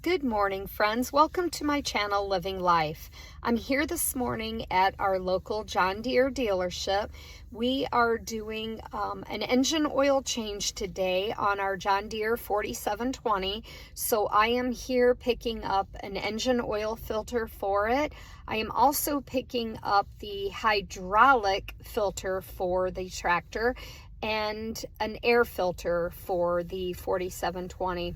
Good morning, friends. Welcome to my channel, Living Life. I'm here this morning at our local John Deere dealership. We are doing an engine oil change today on our John Deere 4720. So I am here picking up an engine oil filter for it. I am also picking up the hydraulic filter for the tractor and an air filter for the 4720.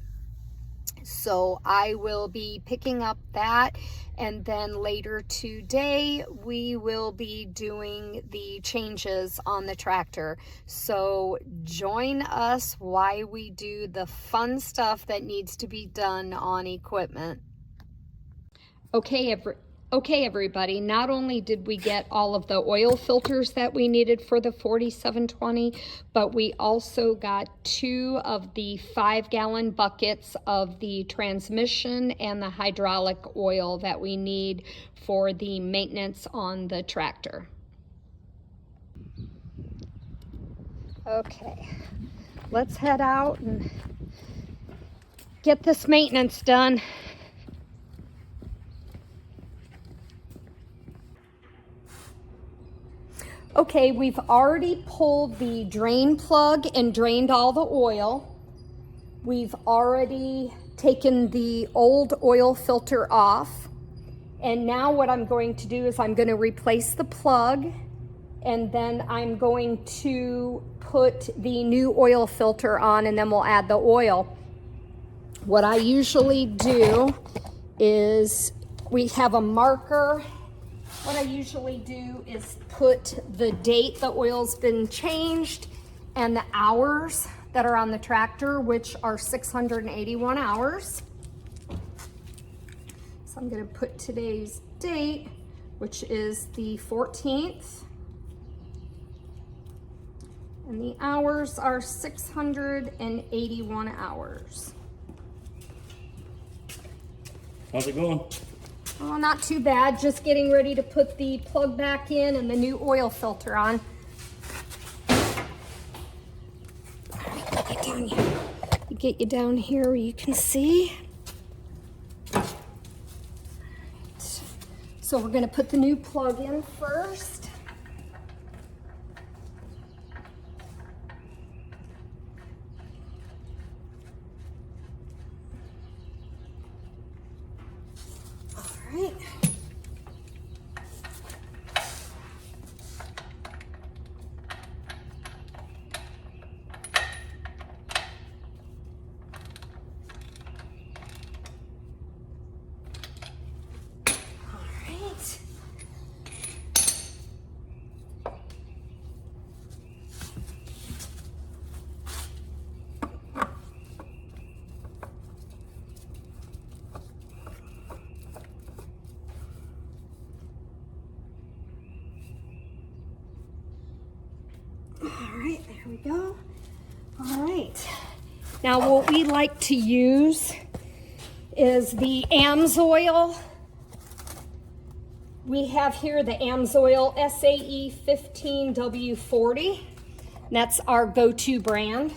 So I will be picking up that, and then later today we will be doing the changes on the tractor. So join us while we do the fun stuff that needs to be done on equipment. Okay, everybody, not only did we get all of the oil filters that we needed for the 4720, but we also got 2 of the 5-gallon buckets of the transmission and the hydraulic oil that we need for the maintenance on the tractor. Okay, let's head out and get this maintenance done. Okay, we've already pulled the drain plug and drained all the oil. We've already taken the old oil filter off. And now what I'm going to do is I'm going to replace the plug, and then I'm going to put the new oil filter on, and then we'll add the oil. What I usually do is we have a marker. What I usually do is put the date the oil's been changed and the hours that are on the tractor, which are 681 hours. So I'm going to put today's date, which is the 14th. And the hours are 681 hours. How's it going? Oh, not too bad. Just getting ready to put the plug back in and the new oil filter on. All right, get down here. Get you down here where you can see. All right. So we're going to put the new plug in first. All right. All right, there we go. All right. Now what we like to use is the AMSOIL. We have here the AMSOIL SAE 15W40. That's our go-to brand.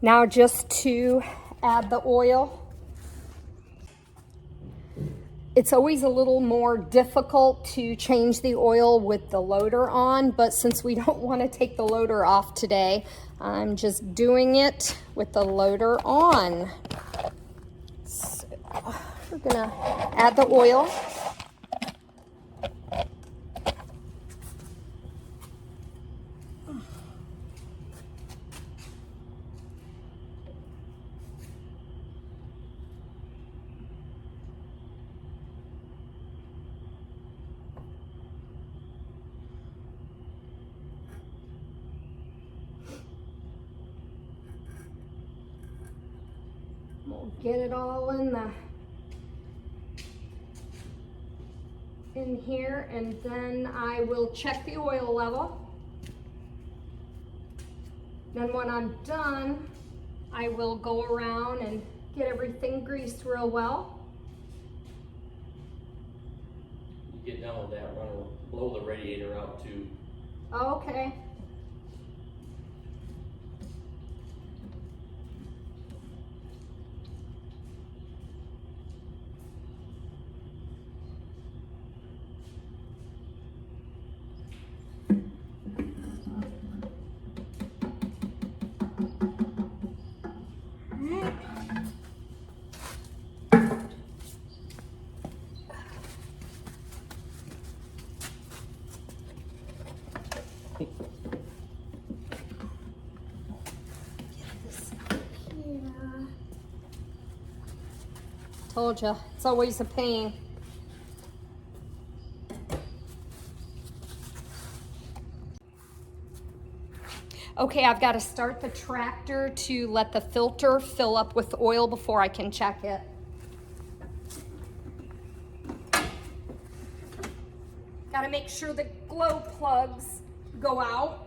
Now just to add the oil. It's always a little more difficult to change the oil with the loader on, but since we don't want to take the loader off today, I'm just doing it with the loader on. So we're gonna add the oil. We'll get it all in here, and then I will check the oil level. Then when I'm done, I will go around and get everything greased real well. You get done with that, blow the radiator out too. Okay. Told you, it's always a pain. Okay, I've got to start the tractor to let the filter fill up with oil before I can check it. Got to make sure the glow plugs go out.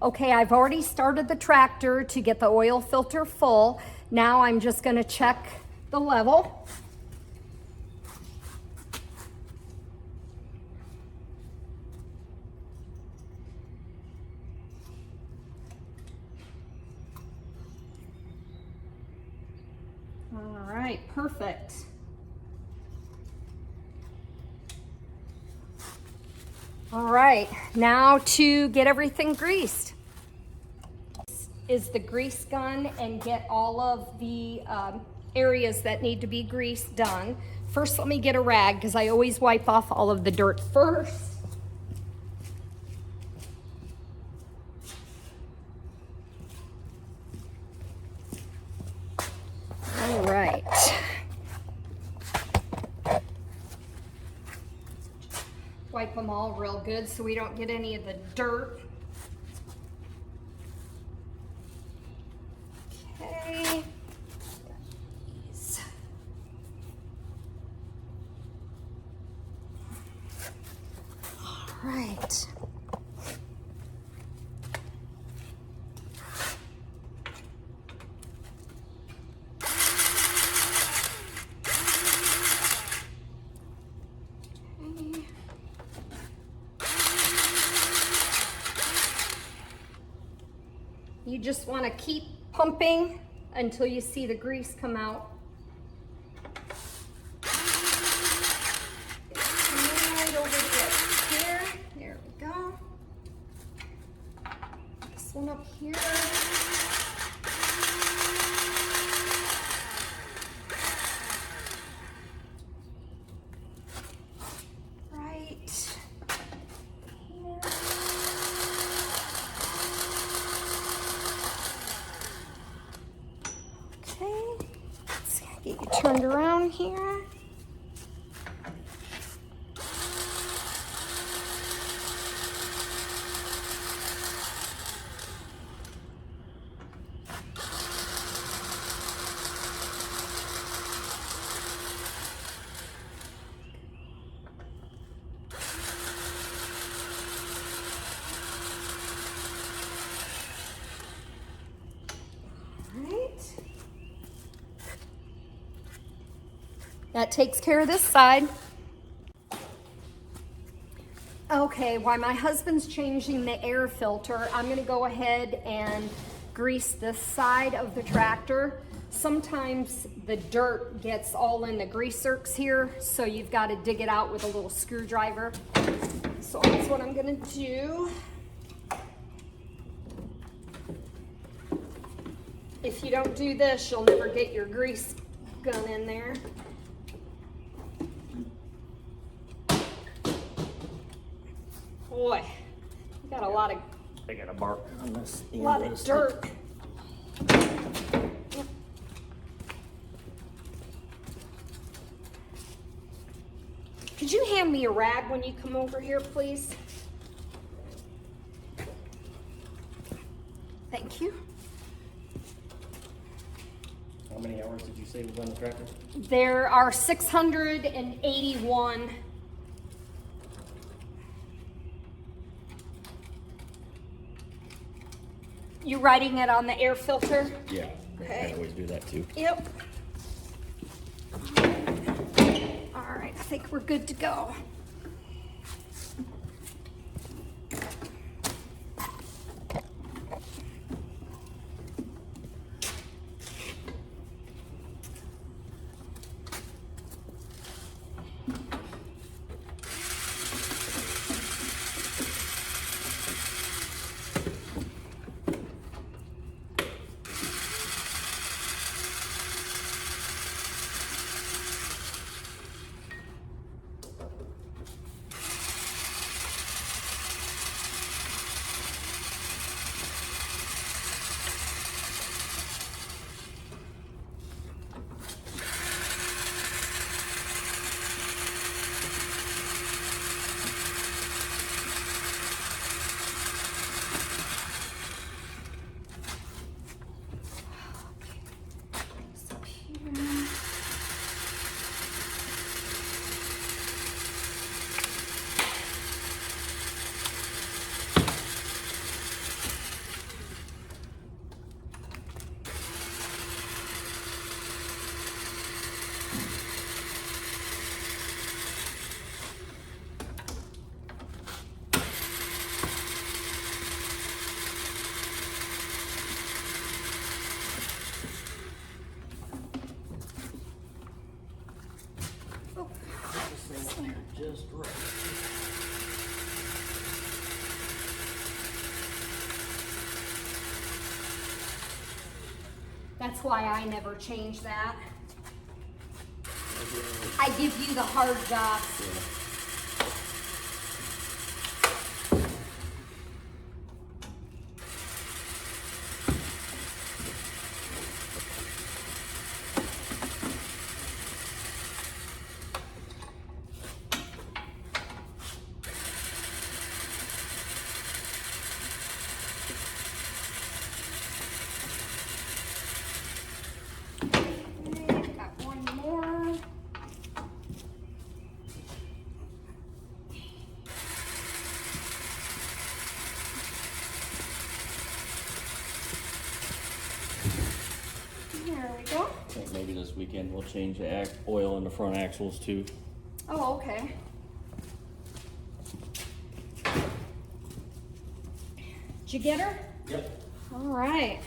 Okay, I've already started the tractor to get the oil filter full. Now I'm just going to check the level. All right, perfect. All right, now to get everything greased. This is the grease gun and get all of the areas that need to be greased done. First, let me get a rag because I always wipe off all of the dirt first. All right. Wipe them all real good so we don't get any of the dirt. Okay. All right. You just want to keep pumping until you see the grease come out. Right over the edge here. There we go. This one up here. Get you turned around here. That takes care of this side. Okay, while my husband's changing the air filter, I'm going to go ahead and grease this side of the tractor. Sometimes the dirt gets all in the grease zerks here, so you've got to dig it out with a little screwdriver. So that's what I'm going to do. If you don't do this, you'll never get your grease gun in there. Boy, you got a lot of. I got a mark on this. A lot of dirt. Could you hand me a rag when you come over here, please? Thank you. How many hours did you say was on the tractor? There are 681. You writing it on the air filter? Yeah. Okay. I always do that too. Yep. All right, I think we're good to go. That's why I never change that. I give you the hard job. Okay, got one more. There we go. I think maybe this weekend we'll change the oil in the front axles too. Oh, okay. Did you get her? Yep. All right.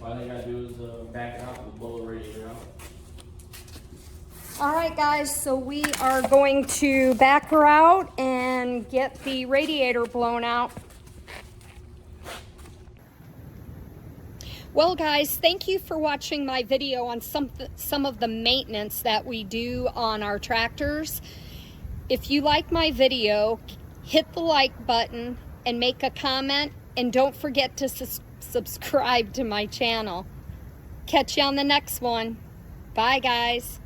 All I gotta do is back it out and blow the radiator out. All right, guys, so we are going to back her out and get the radiator blown out. Well, guys, thank you for watching my video on some of the maintenance that we do on our tractors. If you like my video, hit the like button and make a comment, and don't forget to subscribe to my channel. Catch you on the next one. Bye, guys.